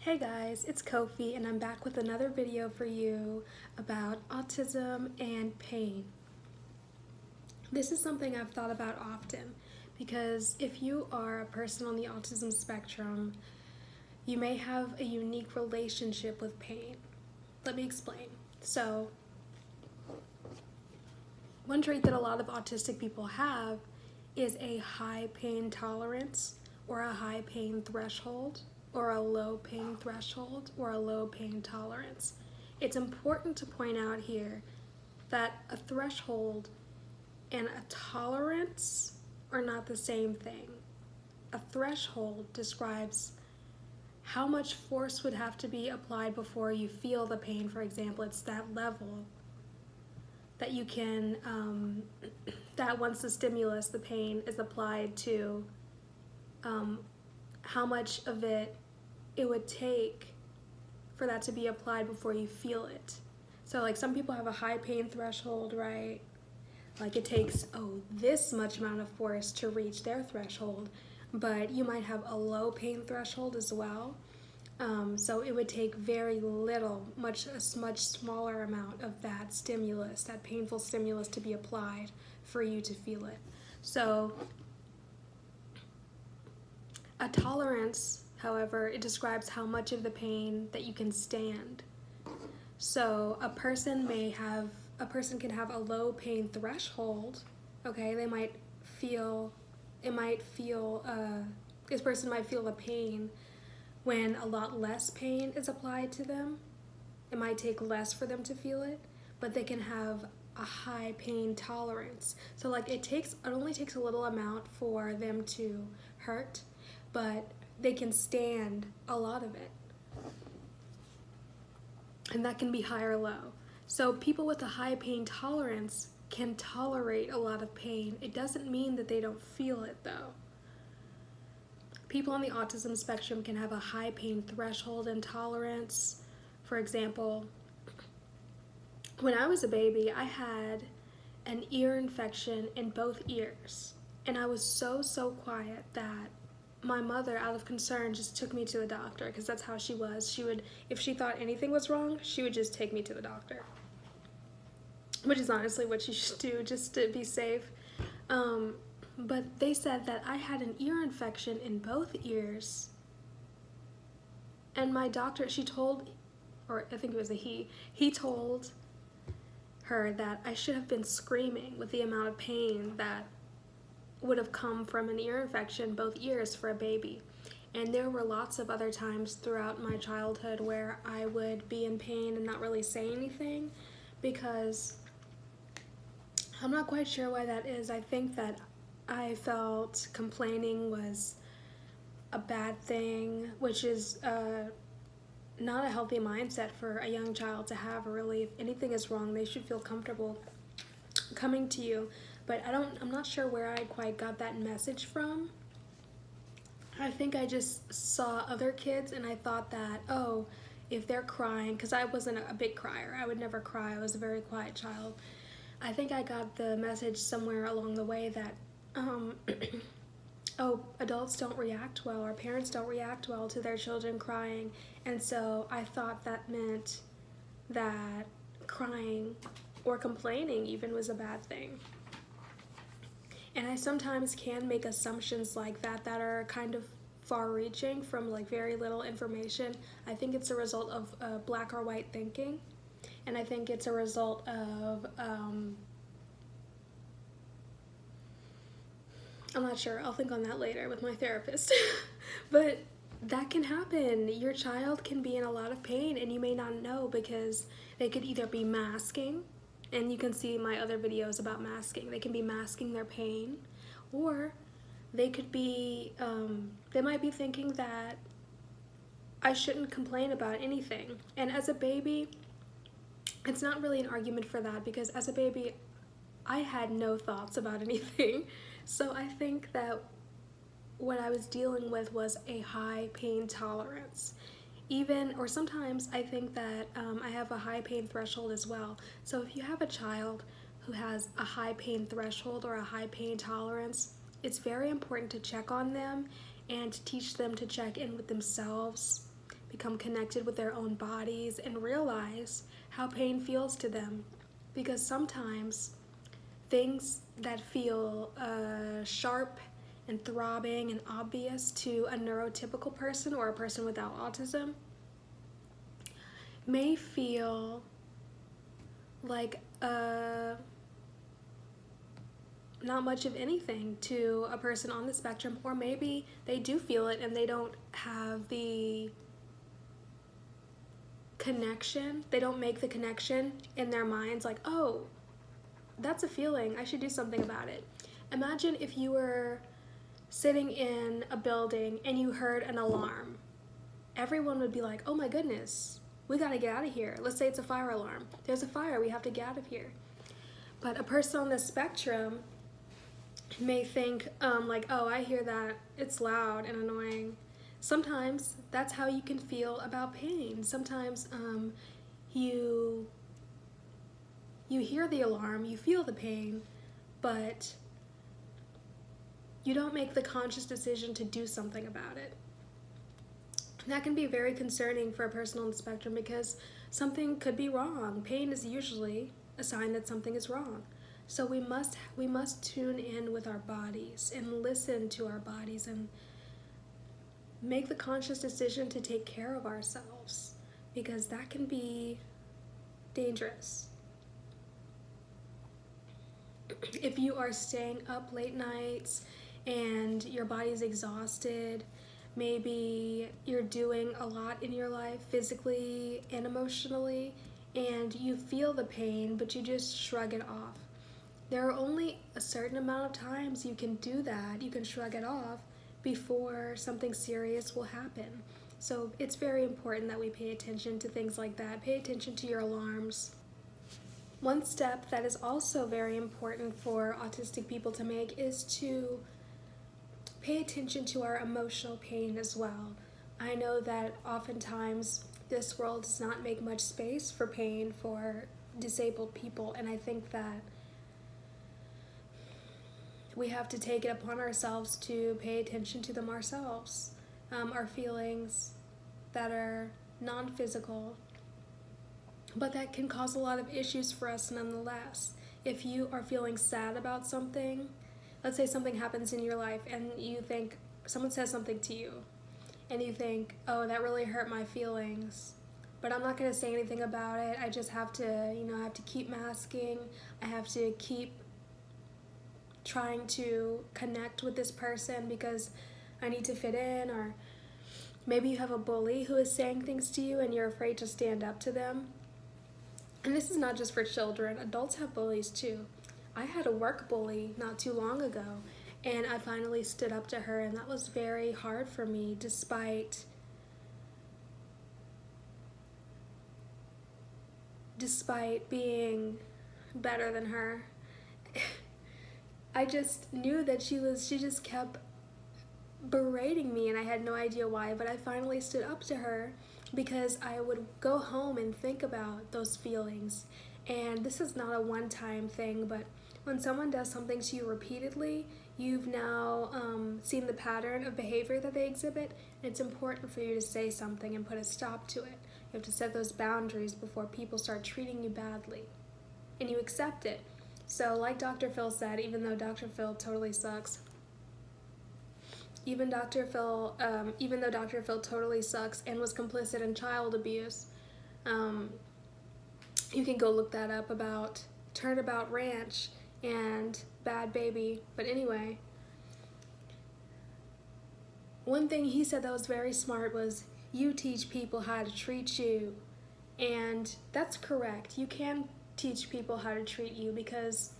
Hey guys, it's Kofi and I'm back with another video for you about autism and pain. This is something I've thought about often because if you are a person on the autism spectrum, you may have a unique relationship with pain. Let me explain. So, one trait that a lot of autistic people have is a high pain tolerance or a high pain threshold, or a low pain threshold, or a low pain tolerance. It's important to point out here that a threshold and a tolerance are not the same thing. A threshold describes how much force would have to be applied before you feel the pain. For example, it's that level that you can, that once the stimulus, the pain, is applied to, how much of it would take for that to be applied before you feel it. So like some people have a high pain threshold, right? Like it takes, this much amount of force to reach their threshold, but you might have a low pain threshold as well. So it would take very little, a much smaller amount of that stimulus, that painful stimulus, to be applied for you to feel it. So a tolerance, however, it describes how much of the pain that you can stand. So a person can have a low pain threshold, okay? This person might feel the pain when a lot less pain is applied to them. It might take less for them to feel it, but they can have a high pain tolerance. So like it only takes a little amount for them to hurt, but they can stand a lot of it. And that can be high or low. So people with a high pain tolerance can tolerate a lot of pain. It doesn't mean that they don't feel it though. People on the autism spectrum can have a high pain threshold and tolerance. For example, when I was a baby, I had an ear infection in both ears. And I was so quiet that my mother, out of concern, just took me to the doctor, because that's how she was. If she thought anything was wrong, she would just take me to the doctor, which is honestly what you should do, just to be safe. But they said that I had an ear infection in both ears, and my doctor, I think it was a he told her that I should have been screaming with the amount of pain that would have come from an ear infection, both ears, for a baby. And there were lots of other times throughout my childhood where I would be in pain and not really say anything, because I'm not quite sure why that is. I think that I felt complaining was a bad thing, which is not a healthy mindset for a young child to have. Really, if anything is wrong, they should feel comfortable coming to you. But I'm not sure where I quite got that message from. I think I just saw other kids and I thought that, if they're crying, because I wasn't a big crier, I would never cry, I was a very quiet child. I think I got the message somewhere along the way that, adults don't react well, or parents don't react well to their children crying. And so I thought that meant that crying or complaining even was a bad thing. And I sometimes can make assumptions like that are kind of far-reaching from like very little information. I think it's a result of black or white thinking, and I think it's a result of I'm not sure. I'll think on that later with my therapist. But that can happen. Your child can be in a lot of pain and you may not know, because they could either be masking, and you can see my other videos about masking. They can be masking their pain, or they could be, they might be thinking that I shouldn't complain about anything. And as a baby, it's not really an argument for that, because as a baby, I had no thoughts about anything. So I think that what I was dealing with was a high pain tolerance. Sometimes I think that I have a high pain threshold as well. So if you have a child who has a high pain threshold or a high pain tolerance, it's very important to check on them and to teach them to check in with themselves become connected with their own bodies and realize how pain feels to them. Because sometimes things that feel sharp and throbbing and obvious to a neurotypical person or a person without autism may feel like not much of anything to a person on the spectrum, or maybe they do feel it and they don't have the connection, they don't make the connection in their minds like, oh, that's a feeling, I should do something about it. Imagine if you were sitting in a building and you heard an alarm. Everyone would be like, oh my goodness, we gotta get out of here. Let's say it's a fire alarm. There's a fire, we have to get out of here. But a person on the spectrum may think like, oh, I hear that, it's loud and annoying. Sometimes that's how you can feel about pain. Sometimes you hear the alarm, you feel the pain, but you don't make the conscious decision to do something about it. And that can be very concerning for a person on the spectrum because something could be wrong. Pain is usually a sign that something is wrong. So we must tune in with our bodies and listen to our bodies and make the conscious decision to take care of ourselves, because that can be dangerous. If you are staying up late nights and your body's exhausted, maybe you're doing a lot in your life physically and emotionally, and you feel the pain, but you just shrug it off. There are only a certain amount of times you can do that, you can shrug it off before something serious will happen. So it's very important that we pay attention to things like that. Pay attention to your alarms. One step that is also very important for autistic people to make is to pay attention to our emotional pain as well. I know that oftentimes this world does not make much space for pain for disabled people, and I think that we have to take it upon ourselves to pay attention to them ourselves. Our feelings that are non-physical, but that can cause a lot of issues for us nonetheless. If you are feeling sad about something, let's say something happens in your life and you think, someone says something to you, and you think, oh, that really hurt my feelings, but I'm not going to say anything about it. I just have to, I have to keep masking. I have to keep trying to connect with this person because I need to fit in. Or maybe you have a bully who is saying things to you and you're afraid to stand up to them. And this is not just for children. Adults have bullies too. I had a work bully not too long ago, and I finally stood up to her, and that was very hard for me despite being better than her. I just knew that she just kept berating me, and I had no idea why, but I finally stood up to her because I would go home and think about those feelings. And this is not a one-time thing, but when someone does something to you repeatedly, you've now seen the pattern of behavior that they exhibit, and it's important for you to say something and put a stop to it. You have to set those boundaries before people start treating you badly, and you accept it. So like Dr. Phil said, even though Dr. Phil totally sucks, even though Dr. Phil totally sucks and was complicit in child abuse, you can go look that up about Turnabout Ranch and Bad Baby. But anyway, one thing he said that was very smart was, you teach people how to treat you. And that's correct. You can teach people how to treat you, because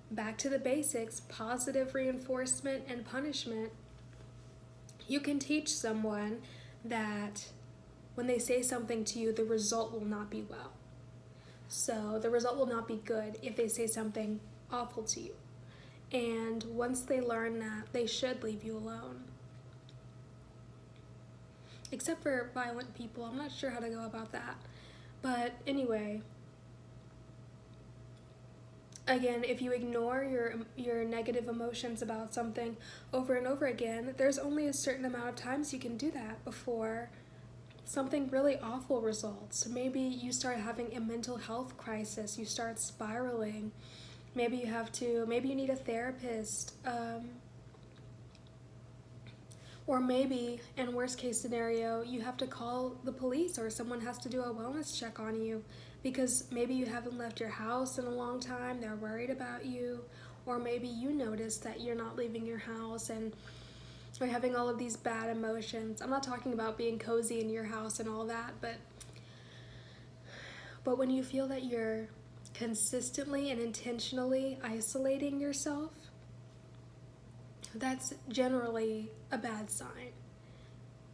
back to the basics, positive reinforcement and punishment. You can teach someone that when they say something to you, the result will not be well. So the result will not be good if they say something awful to you. And once they learn that, they should leave you alone. Except for violent people. I'm not sure how to go about that. But anyway, again, if you ignore your negative emotions about something over and over again, there's only a certain amount of times you can do that before something really awful results. Maybe you start having a mental health crisis, you start spiraling. Maybe you need a therapist. Or maybe, in worst case scenario, you have to call the police or someone has to do a wellness check on you because maybe you haven't left your house in a long time, they're worried about you. Or maybe you notice that you're not leaving your house and you're having all of these bad emotions. I'm not talking about being cozy in your house and all that, but when you feel that you're consistently and intentionally isolating yourself, that's generally a bad sign.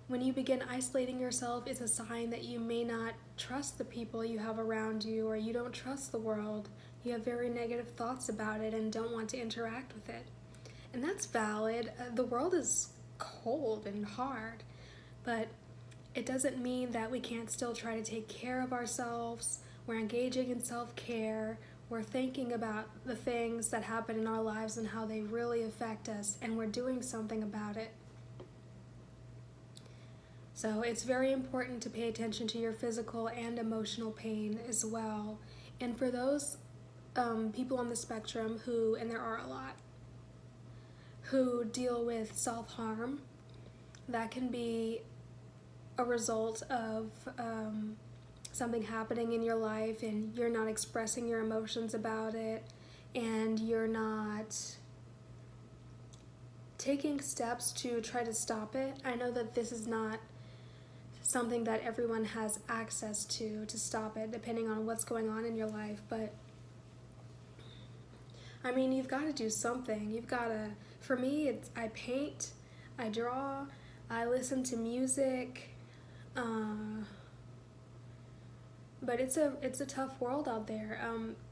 When you begin isolating yourself, it's a sign that you may not trust the people you have around you, or you don't trust the world. You have very negative thoughts about it and don't want to interact with it. And that's valid. The world is cold and hard, but it doesn't mean that we can't still try to take care of ourselves. We're engaging in self-care. We're thinking about the things that happen in our lives and how they really affect us, and we're doing something about it. So it's very important to pay attention to your physical and emotional pain as well. And for those people on the spectrum who, and there are a lot, who deal with self-harm, that can be a result of something happening in your life and you're not expressing your emotions about it and you're not taking steps to try to stop it. I know that this is not something that everyone has access to stop it, depending on what's going on in your life, but I mean, you've got to do something. You've got to, for me, I paint, I draw, I listen to music, but it's a tough world out there.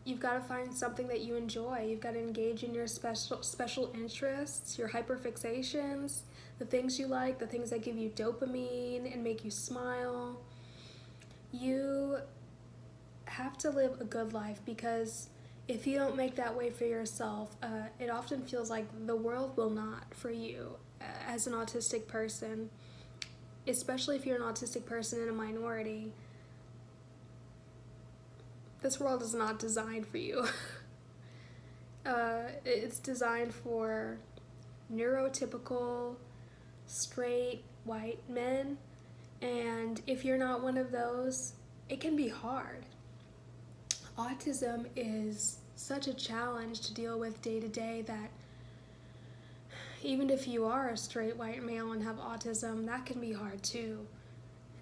You've got to find something that you enjoy. You've got to engage in your special interests, your hyperfixations, the things you like, the things that give you dopamine and make you smile. You have to live a good life, because if you don't make that way for yourself, it often feels like the world will not for you as an autistic person, especially if you're an autistic person in a minority. This world is not designed for you. It's designed for neurotypical, straight, white men, and if you're not one of those, it can be hard. Autism is such a challenge to deal with day to day that even if you are a straight white male and have autism, that can be hard too.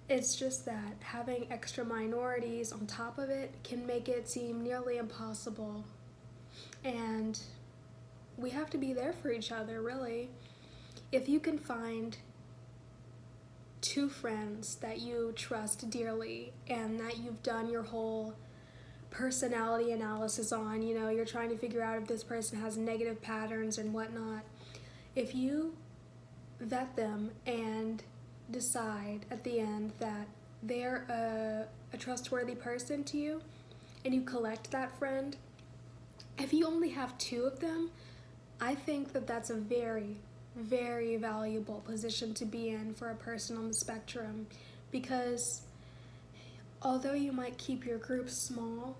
It's just that having extra minorities on top of it can make it seem nearly impossible. And we have to be there for each other, really. If you can find 2 friends that you trust dearly and that you've done your whole personality analysis on, you're trying to figure out if this person has negative patterns and whatnot. If you vet them and decide at the end that they're a trustworthy person to you, and you collect that friend, if you only have 2 of them, I think that that's a very, very valuable position to be in for a person on the spectrum, because although you might keep your group small,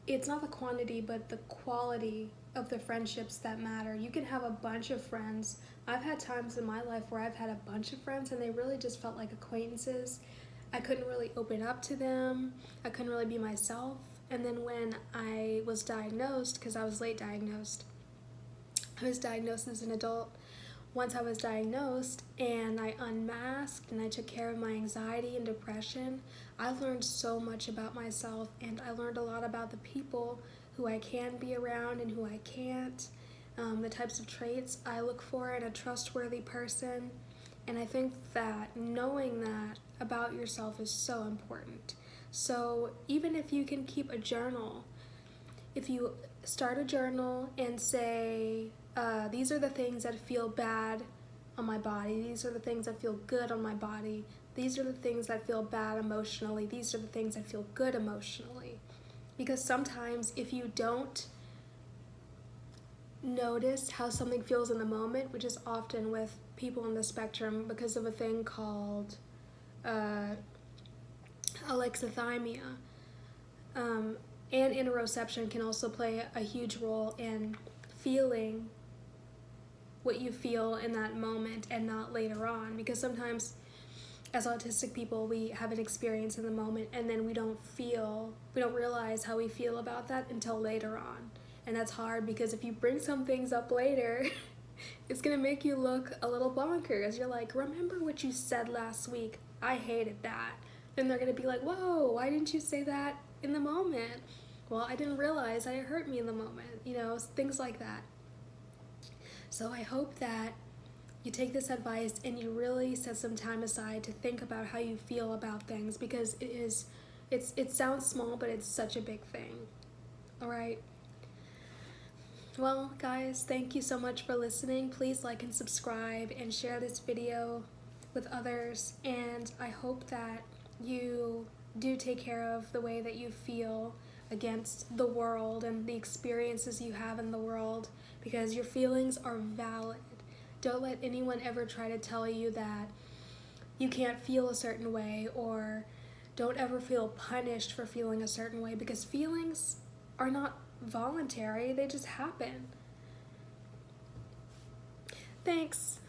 it's not the quantity but the quality of the friendships that matter. You can have a bunch of friends. I've had times in my life where I've had a bunch of friends and they really just felt like acquaintances. I couldn't really open up to them. I couldn't really be myself. And then when I was diagnosed, because I was late diagnosed, I was diagnosed as an adult. Once I was diagnosed and I unmasked and I took care of my anxiety and depression, I learned so much about myself, and I learned a lot about the people who I can be around and who I can't, the types of traits I look for in a trustworthy person. And I think that knowing that about yourself is so important. So even if you can keep a journal, if you start a journal and say, these are the things that feel bad on my body, these are the things that feel good on my body, these are the things that feel bad emotionally, these are the things that feel good emotionally. Because sometimes if you don't notice how something feels in the moment, which is often with people on the spectrum because of a thing called alexithymia. And interoception can also play a huge role in feeling what you feel in that moment and not later on, because sometimes as autistic people we have an experience in the moment and then we don't realize how we feel about that until later on. And that's hard because if you bring some things up later it's gonna make you look a little bonkers. You're like, remember what you said last week? I hated that. Then they're gonna be like, whoa, why didn't you say that in the moment? Well, I didn't realize that it hurt me in the moment, things like that. So I hope that you take this advice and you really set some time aside to think about how you feel about things, because it sounds small, but it's such a big thing. All right. Well, guys, thank you so much for listening. Please like and subscribe and share this video with others. And I hope that you do take care of the way that you feel against the world and the experiences you have in the world, because your feelings are valid. Don't let anyone ever try to tell you that you can't feel a certain way, or don't ever feel punished for feeling a certain way, because feelings are not voluntary, they just happen. Thanks.